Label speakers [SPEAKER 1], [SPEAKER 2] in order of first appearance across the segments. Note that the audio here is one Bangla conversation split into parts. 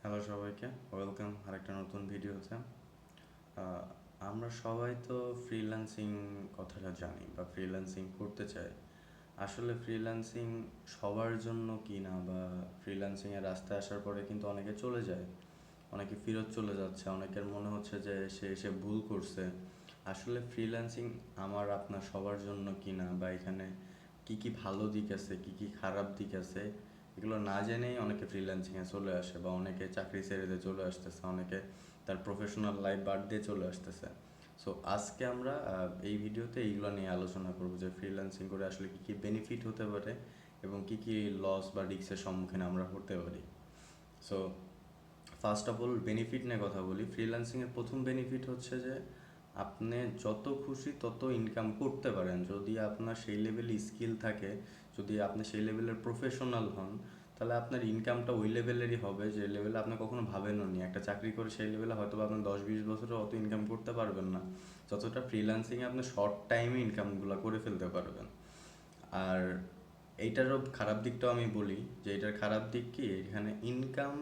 [SPEAKER 1] হ্যালো সবাইকে, ওয়েলকাম আরেকটা নতুন ভিডিওতে। আহ, আমরা সবাই তো ফ্রিল্যান্সিং কথাটা জানি বা ফ্রিল্যান্সিং করতে চাই। আসলে ফ্রিল্যান্সিং সবার জন্য কি না, বা ফ্রিল্যান্সিংয়ের রাস্তায় আসার পরে কিন্তু অনেকে চলে যায়, অনেকে ফেরত চলে যাচ্ছে, অনেকের মনে হচ্ছে যে সে ভুল করছে। আসলে ফ্রিল্যান্সিং আমার আপনার সবার জন্য কি না, বা এখানে কি কি ভালো দিক আছে, কি কি খারাপ দিক আছে, এগুলো না জেনেই অনেকে ফ্রিল্যান্সিংয়ে চলে আসে, বা অনেকে চাকরি ছেড়ে দিয়ে চলে আসতেছে, অনেকে তার প্রফেশনাল লাইফ বাদ দিয়ে চলে আসতেছে। সো আজকে আমরা এই ভিডিওতে এইগুলো নিয়ে আলোচনা করব যে ফ্রিল্যান্সিং করে আসলে কি কি বেনিফিট হতে পারে এবং কি কি লস বা রিস্কের সম্মুখীন আমরা হতে পারি। So first of all benefit নিয়ে কথা বলি। ফ্রিল্যান্সিংয়ের প্রথম বেনিফিট হচ্ছে যে আপনি যত খুশি তত ইনকাম করতে পারেন যদি আপনার সেই লেভেলে স্কিল থাকে, যদি আপনি সেই লেভেলের প্রফেশনাল হন, তাহলে আপনার ইনকামটা ওই লেভেলেরই হবে যে লেভেলে আপনি কখনো ভাবেনও নি। একটা চাকরি করে সেই লেভেলে হয়তো আপনি 10-20 বছরে অত ইনকাম করতে পারবেন না, যতটা ফ্রিল্যান্সিংয়ে আপনি শর্ট টাইমে ইনকামগুলো করে ফেলতে পারবেন। আর এইটারও খারাপ দিকটাও আমি বলি, যে এটার খারাপ দিক কি, এখানে ইনকাম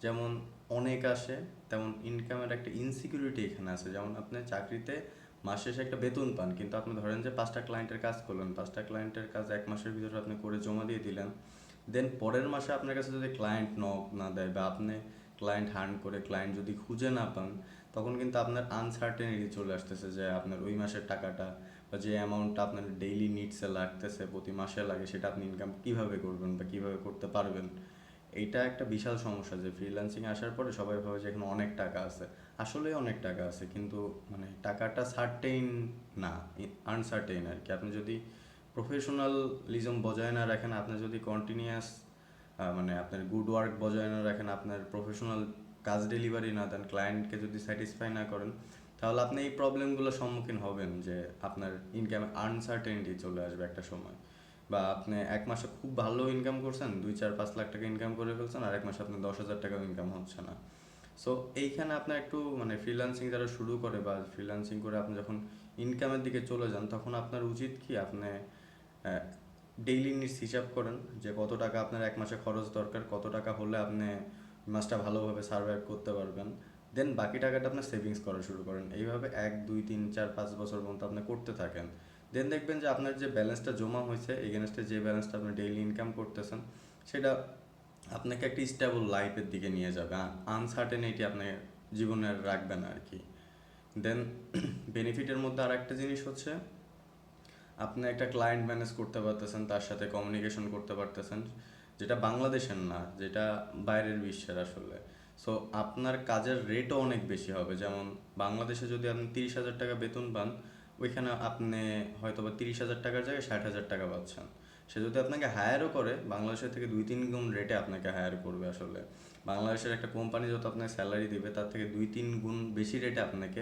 [SPEAKER 1] যেমন অনেক আসে, তেমন ইনকামের একটা ইনসিকিউরিটি এখানে আছে। যেমন আপনি চাকরিতে মাস শেষে একটা বেতন পান, কিন্তু আপনি ধরেন যে 5টা ক্লায়েন্টের কাজ করলেন, 5টা ক্লায়েন্টের কাজ 1 মাসের ভিতরে আপনি করে জমা দিয়ে দিলেন। দেন পরের মাসে আপনার কাছে যদি ক্লায়েন্ট নক না দেয়, বা আপনি ক্লায়েন্ট হান্ট করে ক্লায়েন্ট যদি খুঁজে না পান, তখন কিন্তু আপনার আনসার্টেনিটি চলে আসতেছে যে আপনার ওই মাসের টাকাটা বা যে অ্যামাউন্টটা আপনার ডেইলি নিডসে লাগতেছে, প্রতি মাসে লাগে, সেটা আপনি ইনকাম কীভাবে করবেন বা কীভাবে করতে পারবেন। এইটা একটা বিশাল সমস্যা যে ফ্রিল্যান্সিং আসার পরে সবাই ভাবে যে এখানে অনেক টাকা আছে। আসলেই অনেক টাকা আছে, কিন্তু মানে টাকাটা সার্টেইন না, আনসার্টেইন আর কি। আপনি যদি প্রফেশনালিজম বজায় না রাখেন, আপনি যদি কন্টিনিউয়াস মানে আপনার গুড ওয়ার্ক বজায় না রাখেন, আপনার প্রফেশনাল কাজ ডেলিভারি না দেন, ক্লায়েন্টকে যদি স্যাটিসফাই না করেন, তাহলে আপনি এই প্রবলেমগুলোর সম্মুখীন হবেন যে আপনার ইনকামে আনসার্টেনিটি চলে আসবে একটা সময়। বা আপনি 1 মাসে খুব ভালো ইনকাম করছেন, 2-4-5 লাখ টাকা ইনকাম করে ফেলছেন, আর 1 মাসে আপনার 10,000 টাকাও ইনকাম হচ্ছে না। সো এইখানে আপনার একটু মানে ফ্রিল্যান্সিং যারা শুরু করে বা ফ্রিল্যান্সিং করে আপনি যখন ইনকামের দিকে চলে যান, তখন আপনার উচিত কি, আপনি ডেইলি নিডস হিসাব করেন যে কত টাকা আপনার 1 মাসে খরচ দরকার, কত টাকা হলে আপনি মাসটা ভালোভাবে সার্ভাইভ করতে পারবেন। দেন বাকি টাকাটা আপনার সেভিংস করা শুরু করেন। এইভাবে 1-2-3-4-5 বছর পর্যন্ত আপনি করতে থাকেন। দেন দেখবেন যে আপনার যে ব্যালেন্সটা জমা হয়েছে, এগেনস্টে যে ব্যালেন্সটা আপনি ডেইলি ইনকাম করতেছেন, সেটা আপনাকে একটা স্টেবল লাইফের দিকে নিয়ে যাবে, আনসার্টেনিটি আপনি জীবনে রাখবে না আর কি। দেন বেনিফিটের মধ্যে আর একটা জিনিস হচ্ছে, আপনি একটা ক্লায়েন্ট ম্যানেজ করতে পারতেছেন, তার সাথে কমিউনিকেশন করতে পারতেছেন, যেটা বাংলাদেশের না, যেটা বাইরের বিশ্বের আসলে। সো আপনার কাজের রেটও অনেক বেশি হবে। যেমন বাংলাদেশে যদি আপনি 30,000 টাকা বেতন পান, ওইখানে আপনি হয়তো বা 30,000 টাকার জায়গায় 60,000 টাকা পাচ্ছেন। সে যদি আপনাকে হায়ারও করে, বাংলাদেশের থেকে 2-3 গুণ রেটে আপনাকে হায়ার করবে আসলে। বাংলাদেশের একটা কোম্পানি যত আপনাকে স্যালারি দিবে, তার থেকে 2-3 গুণ বেশি রেটে আপনাকে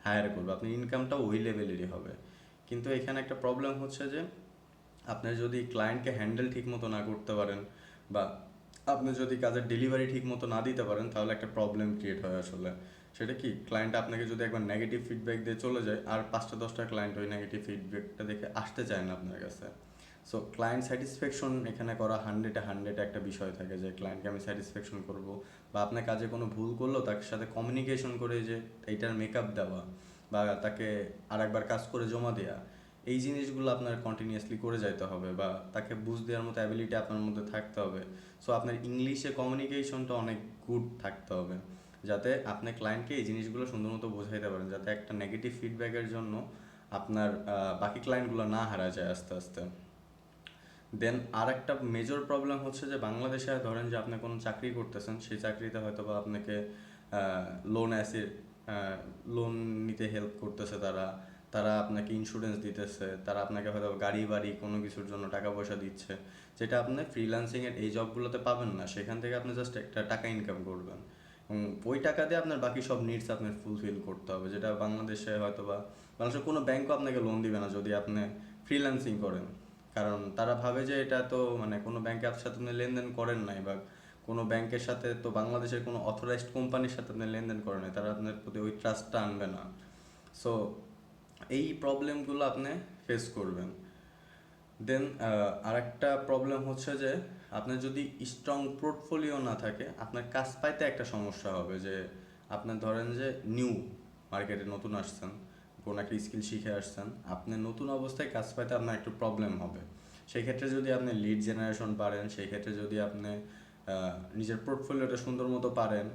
[SPEAKER 1] হায়ার করবে, আপনার ইনকামটাও ওই লেভেলেরই হবে। কিন্তু এখানে একটা প্রবলেম হচ্ছে যে আপনি যদি ক্লায়েন্টকে হ্যান্ডেল ঠিক মতো না করতে পারেন, বা আপনি যদি কাজের ডেলিভারি ঠিক মতো না দিতে পারেন, তাহলে একটা প্রবলেম ক্রিয়েট হয় আসলে। সেটা কি, ক্লায়েন্ট আপনাকে যদি একবার নেগেটিভ ফিডব্যাক দিয়ে চলে যায়, আর 5টা 10টা ক্লায়েন্ট ওই নেগেটিভ ফিডব্যাকটা দেখে আসতে চায় না আপনার কাছে। সো ক্লায়েন্ট স্যাটিসফ্যাকশন এখানে করা 100-এ 100 একটা বিষয় থাকে, যে ক্লায়েন্টকে আমি স্যাটিসফ্যাকশন করব, বা আপনার কাজে কোনো ভুল করলেও তার সাথে কমিউনিকেশন করে যে এইটার মেকআপ দেওয়া, বা তাকে আরেকবার কাজ করে জমা দেওয়া, এই জিনিসগুলো আপনার কন্টিনিউয়াসলি করে যাইতে হবে, বা তাকে বুঝ দেওয়ার মতো অ্যাবিলিটি আপনার মধ্যে থাকতে হবে। সো আপনার ইংলিশে কমিউনিকেশনটা অনেক গুড থাকতে হবে, যাতে আপনি ক্লায়েন্টকে এই জিনিসগুলো সুন্দর মতো বোঝাইতে পারেন, যাতে একটা নেগেটিভ ফিডব্যাকের জন্য আপনার বাকি ক্লায়েন্টগুলো না হারা যায় আস্তে আস্তে। দেন আর একটা মেজর প্রবলেম হচ্ছে যে বাংলাদেশে ধরেন যে আপনি কোনো চাকরি করতেছেন, সেই চাকরিতে হয়তো বা আপনাকে লোন অ্যাসি লোন নিতে হেল্প করতেছে, তারা তারা আপনাকে ইন্স্যুরেন্স দিতেছে, তারা আপনাকে হয়তো গাড়ি বাড়ি কোনো কিছুর জন্য টাকা পয়সা দিচ্ছে, যেটা আপনি ফ্রিল্যান্সিংয়ের এই জবগুলোতে পাবেন না। সেখান থেকে আপনি জাস্ট একটা টাকা ইনকাম করবেন, এবং ওই টাকা দিয়ে আপনার বাকি সব নিডস আপনার ফুলফিল করতে হবে, যেটা বাংলাদেশে হয়তো বা বাংলাদেশের কোনো ব্যাংকও আপনাকে লোন দিবে না যদি আপনি ফ্রিল্যান্সিং করেন। কারণ তারা ভাবে যে এটা তো মানে কোনো ব্যাংকে আপনার সাথে আপনি লেনদেন করেন নাই, বা কোনো ব্যাংকের সাথে তো বাংলাদেশের কোনো অথরাইজড কোম্পানির সাথে আপনি লেনদেন করেন নাই, তারা আপনার প্রতি ওই ট্রাস্টটা আনবে না। সো এই প্রবলেমগুলো আপনি ফেস করবেন। দেন আরেকটা প্রবলেম হচ্ছে যে আপনার যদি স্ট্রং পোর্টফোলিও না থাকে আপনার কাজ পাইতে একটা সমস্যা হবে, যে আপনার ধরেন যে নিউ মার্কেটে নতুন আসছেন, কোনো একটা স্কিল শিখে আসছেন, আপনি নতুন অবস্থায় কাজ পাইতে আপনার একটু প্রবলেম হবে। সেই ক্ষেত্রে যদি আপনি লিড জেনারেশন পারেন, সেই ক্ষেত্রে যদি আপনি নিজের পোর্টফোলিওটা সুন্দর মতো পারেন,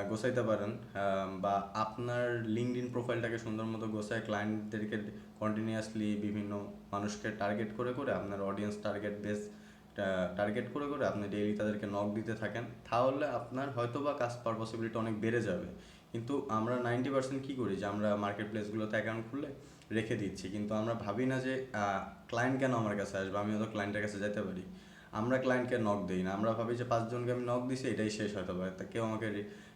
[SPEAKER 1] গোছাইতে পারেন, বা আপনার লিঙ্কডইন প্রোফাইলটাকে সুন্দর মতো গোছায় ক্লায়েন্টদেরকে কন্টিনিউয়াসলি বিভিন্ন মানুষকে টার্গেট করে করে আপনার অডিয়েন্স টার্গেট করে করে আপনি ডেইলি তাদেরকে নক দিতে থাকেন, তাহলে আপনার হয়তো বা কাজ পাওয়ার পসিবিলিটি অনেক বেড়ে যাবে। কিন্তু আমরা 90% কী করি, যে আমরা মার্কেট প্লেসগুলোতে অ্যাকাউন্ট খুলে রেখে দিচ্ছি, কিন্তু আমরা ভাবি না যে ক্লায়েন্ট কেন আমার কাছে আসবে, আমি হয়তো ক্লায়েন্টের কাছে যেতে পারি। আমরা ক্লায়েন্টকে নক দিই না, আমরা ভাবি যে 5 জনকে আমি নক দিছি এটাই শেষ, হয়তো বা তা কেউ আমাকে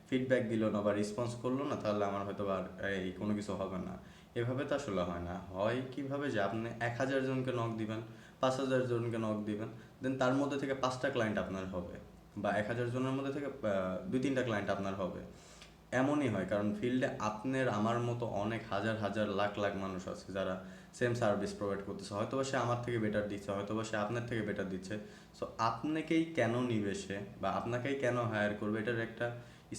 [SPEAKER 1] ফিডব্যাক দিল না বা রেসপন্স করলো না, তাহলে আমার হয়তো আর এই কোনো কিছু হবে না। এভাবে তো আসলে হয় না। হয় কীভাবে, যে আপনি 1000 জনকে নক দিবেন, 5000 জনকে নক দিবেন, দেন তার মধ্যে থেকে 5টা ক্লায়েন্ট আপনার হবে, বা 1000 জনের মধ্যে থেকে 2-3টা ক্লায়েন্ট আপনার হবে। এমনই হয়, কারণ ফিল্ডে আপনার আমার মতো অনেক হাজার হাজার লাখ লাখ মানুষ আছে যারা সেম সার্ভিস প্রোভাইড করতেছে। হয়তো বা সে আমার থেকে বেটার দিচ্ছে, হয়তো বা সে আপনার থেকে বেটার দিচ্ছে। সো আপনাকেই কেন নিবে সে, বা আপনাকেই কেন হায়ার করবে, এটার একটা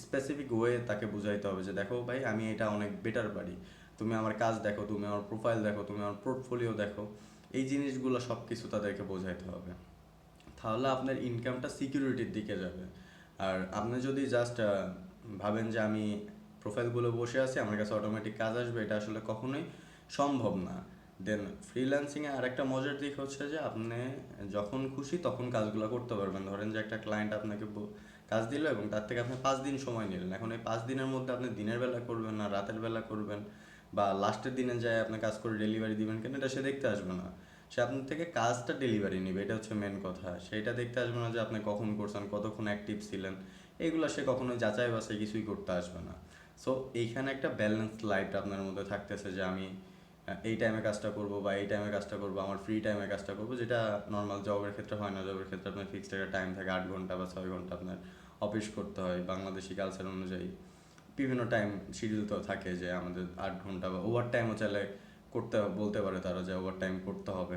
[SPEAKER 1] স্পেসিফিক ওয়ে তাকে বুঝাইতে হবে যে দেখো ভাই, আমি এটা অনেক বেটার পারি, তুমি আমার কাজ দেখো, তুমি আমার প্রোফাইল দেখো, তুমি আমার পোর্টফোলিও দেখো। এই জিনিসগুলো সব কিছু তাদেরকে বোঝাইতে হবে, তাহলে আপনার ইনকামটা সিকিউরিটির দিকে যাবে। আর আপনি যদি জাস্ট ভাবেন যে আমি প্রোফাইলগুলো বসে আছি, আমার কাছে অটোমেটিক কাজ আসবে, এটা আসলে কখনোই সম্ভব না। দেন ফ্রিল্যান্সিংয়ে আরেকটা মজার দিক হচ্ছে যে আপনি যখন খুশি তখন কাজগুলো করতে পারবেন। ধরেন যে একটা ক্লায়েন্ট আপনাকে কাজ দিল এবং তার থেকে আপনি 5 দিন সময় নিলেন, এখন এই 5 দিনের মধ্যে আপনি দিনের বেলা করবেন না রাতের বেলা করবেন, বা লাস্টের দিনে যায় আপনি কাজ করে ডেলিভারি দিবেন কেন, এটা সে দেখতে আসবে না। সে আপনার থেকে কাজটা ডেলিভারি নেবে, এটা হচ্ছে মেন কথা। সেইটা দেখতে আসবে না যে আপনি কখন করছেন, কতক্ষণ অ্যাক্টিভ ছিলেন, এইগুলো সে কখনোই যাচাই বাছাই কিছুই করতে আসবে না। সো এইখানে একটা ব্যালেন্স লাইফ আপনার মধ্যে থাকতেছে, যে আমি এই টাইমে কাজটা করব বা এই টাইমে কাজটা করব, আমার ফ্রি টাইমে কাজটা করব, যেটা নর্মাল জবের ক্ষেত্রে হয় না। জবের ক্ষেত্রে আপনার ফিক্সড একটা টাইম থাকে, 8 ঘন্টা বা 6 ঘন্টা আপনার অফিস করতে হয়। বাংলাদেশি কালচার অনুযায়ী বিভিন্ন টাইম শিডিউল তো থাকে, যে আমাদের 8 ঘন্টা বা ওভার টাইমও চাইলে করতে বলতে পারে তারা, যে ওভার টাইম করতে হবে।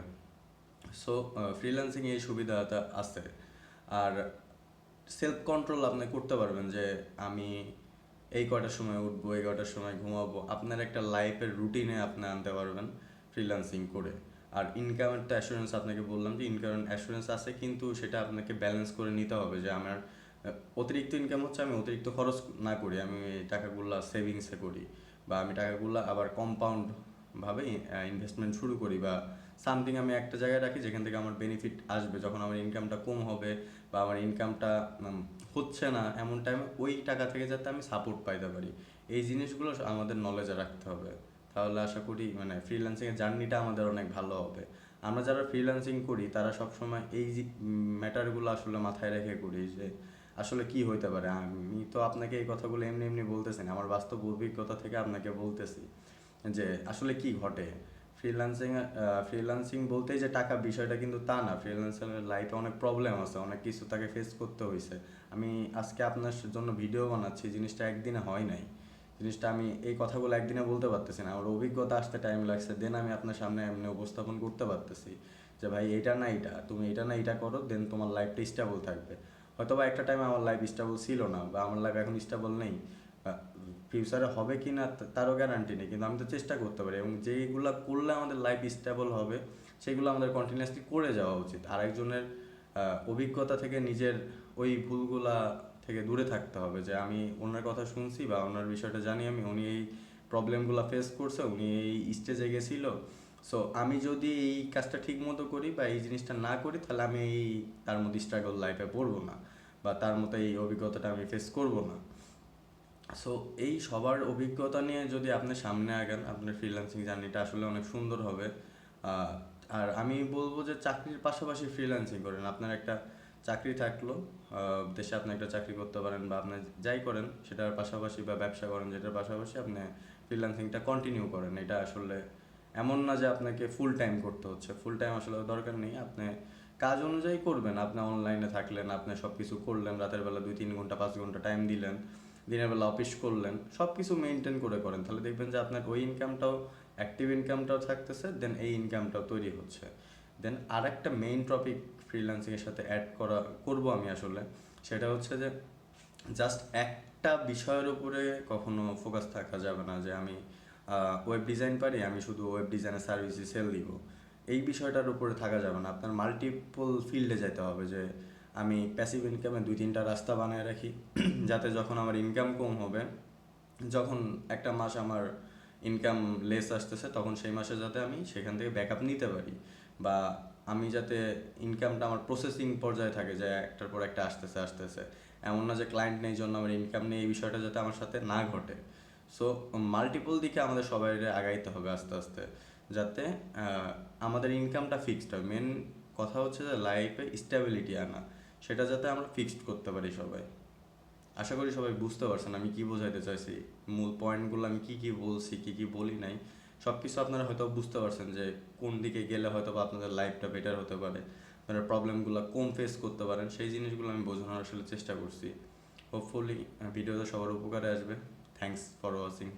[SPEAKER 1] সো ফ্রিল্যান্সিং এই সুবিধাটা আছে। আর সেলফ কন্ট্রোল আপনি করতে পারবেন, যে আমি এই কয়টার সময় উঠবো, এই কয়টার সময় ঘুমাবো, আপনার একটা লাইফের রুটিনে আপনি আনতে পারবেন ফ্রিল্যান্সিং করে। আর ইনকামের তো অ্যাসুরেন্স আপনাকে বললাম যে ইনকাম অ্যাসুরেন্স আছে, কিন্তু সেটা আপনাকে ব্যালেন্স করে নিতে হবে, যে আমার অতিরিক্ত ইনকাম হচ্ছে, আমি অতিরিক্ত খরচ না করি, আমি টাকাগুলো সেভিংসে করি, বা আমি টাকাগুলো আবার কম্পাউন্ড ভাবে ইনভেস্টমেন্ট শুরু করি, বা সামথিং আমি একটা জায়গায় রাখি যেখান থেকে আমার বেনিফিট আসবে যখন আমার ইনকামটা কম হবে, বা আমার ইনকামটা হচ্ছে না এমন টাইমে ওই টাকা থেকে যাতে আমি সাপোর্ট পাইতে পারি। এই জিনিসগুলো আমাদের নলেজে রাখতে হবে, তাহলে আশা করি মানে ফ্রিল্যান্সিংয়ের জার্নিটা আমাদের অনেক ভালো হবে। আমরা যারা ফ্রিল্যান্সিং করি তারা সবসময় এই যে ম্যাটারগুলো আসলে মাথায় রেখে করি, যে আসলে কি হইতে পারে। আমি তো আপনাকে এই কথাগুলো এমনি এমনি বলতেছি না, আমার বাস্তব অভিজ্ঞতা থেকে আপনাকে বলতেছি যে আসলে কি ঘটে। ফ্রিল্যান্সিং বলতেই যে টাকা, বিষয়টা কিন্তু তা না। ফ্রিল্যান্সারের লাইফে অনেক প্রবলেম আছে, অনেক কিছু তাকে ফেস করতে হয়েছে। আমি আজকে আপনার জন্য ভিডিও বানাচ্ছি, জিনিসটা একদিনে হয় নাই। জিনিসটা আমি এই কথাগুলো একদিনে বলতে পারতেছি না, আমার অভিজ্ঞতা আসতে টাইম লাগছে, দেন আমি আপনার সামনে এমনি উপস্থাপন করতে পারতেছি যে ভাই এটা না এটা, তুমি এটা না এটা করো, দেন তোমার লাইফটা স্টেবল থাকবে। হয়তো বা একটা টাইমে আমার লাইফ স্টেবল ছিল না, বা আমার লাইফ এখন স্টেবল নেই, ফিউচারে হবে কি না তারও গ্যারান্টি নেই, কিন্তু আমি তো চেষ্টা করতে পারি, এবং যেইগুলো করলে আমাদের লাইফ স্টেবল হবে সেগুলো আমাদের কন্টিনিউয়াসলি করে যাওয়া উচিত। আরেকজনের অভিজ্ঞতা থেকে নিজের ওই ভুলগুলা থেকে দূরে থাকতে হবে, যে আমি ওনার কথা শুনছি বা ওনার বিষয়টা জানি, আমি উনি এই প্রবলেমগুলো ফেস করছে, উনি এই স্টেজে গেছিলো, সো আমি যদি এই কাজটা ঠিক মতো করি বা এই জিনিসটা না করি, তাহলে আমি এই তার মধ্যে স্ট্রাগল লাইফে পড়বো না, বা তার মতো এই অভিজ্ঞতাটা আমি ফেস করবো না। সো এই সবার অভিজ্ঞতা নিয়ে যদি আপনি সামনে আগান, আপনার ফ্রিল্যান্সিং জার্নিটা আসলে অনেক সুন্দর হবে। আহ, আর আমি বলবো যে চাকরির পাশাপাশি ফ্রিল্যান্সিং করেন। আপনার একটা চাকরি থাকলো, দেশে আপনি একটা চাকরি করতে পারেন, বা আপনি যাই করেন সেটার পাশাপাশি, বা ব্যবসা করেন যেটার পাশাপাশি আপনি ফ্রিল্যান্সিংটা কন্টিনিউ করেন। এটা আসলে এমন না যে আপনাকে ফুল টাইম করতে হচ্ছে, ফুল টাইম আসলে দরকার নেই। আপনি কাজ অনুযায়ী করবেন, আপনি অনলাইনে থাকলেন, আপনি সব কিছু করলেন, রাতের বেলা 2-3 ঘন্টা 5 ঘন্টা টাইম দিলেন, দিনের বেলা অফিস করলেন, সব কিছু মেনটেন করে করেন, তাহলে দেখবেন যে আপনার ওই ইনকামটাও, অ্যাক্টিভ ইনকামটাও থাকতেছে, দেন এই ইনকামটাও তৈরি হচ্ছে। দেন আর একটা মেইন টপিক ফ্রিল্যান্সিংয়ের সাথে করব আমি আসলে, সেটা হচ্ছে যে জাস্ট একটা বিষয়ের উপরে কখনো ফোকাস থাকা যাবে না যে আমি ওয়েব ডিজাইন পারি, আমি শুধু ওয়েব ডিজাইনের সার্ভিসই সেল দিব, এই বিষয়টার উপরে থাকা যাবে না। আপনার মাল্টিপল ফিল্ডে যেতে হবে, যে আমি প্যাসিভ ইনকামে 2-3টা রাস্তা বানায় রাখি যাতে যখন আমার ইনকাম কম হবে, যখন একটা মাস আমার ইনকাম লেস আসতেছে, তখন সেই মাসে যাতে আমি সেখান থেকে ব্যাকআপ নিতে পারি, বা আমি যাতে ইনকামটা আমার প্রসেসিং পর্যায়ে থাকে, যে একটার পর একটা আসতেছে আসতেছে, এমন না যে ক্লায়েন্ট নেই জন্য আমার ইনকাম নেই, এই বিষয়টা যাতে আমার সাথে না ঘটে। সো মাল্টিপল দিকে আমাদের সবাই আগাইতে হবে আস্তে আস্তে, যাতে আমাদের ইনকামটা ফিক্সড হয়। মেন কথা হচ্ছে যে লাইফে স্টেবিলিটি আনা, সেটা যাতে আমরা ফিক্সড করতে পারি সবাই। আশা করি সবাই বুঝতে পারছেন আমি কি বোঝাইতে চাইছি, মূল পয়েন্টগুলো আমি কি কি বলছি, কি কি বলি নাই, সব কিছু আপনারা হয়তো বুঝতে পারছেন যে কোন দিকে গেলে হয়তো বা আপনাদের লাইফটা বেটার হতে পারে, আপনারা প্রবলেমগুলো কম ফেস করতে পারেন, সেই জিনিসগুলো আমি বোঝানোর আসলে চেষ্টা করছি। হোপফুলি ভিডিওটা সবার উপকারে আসবে। Thanks for watching.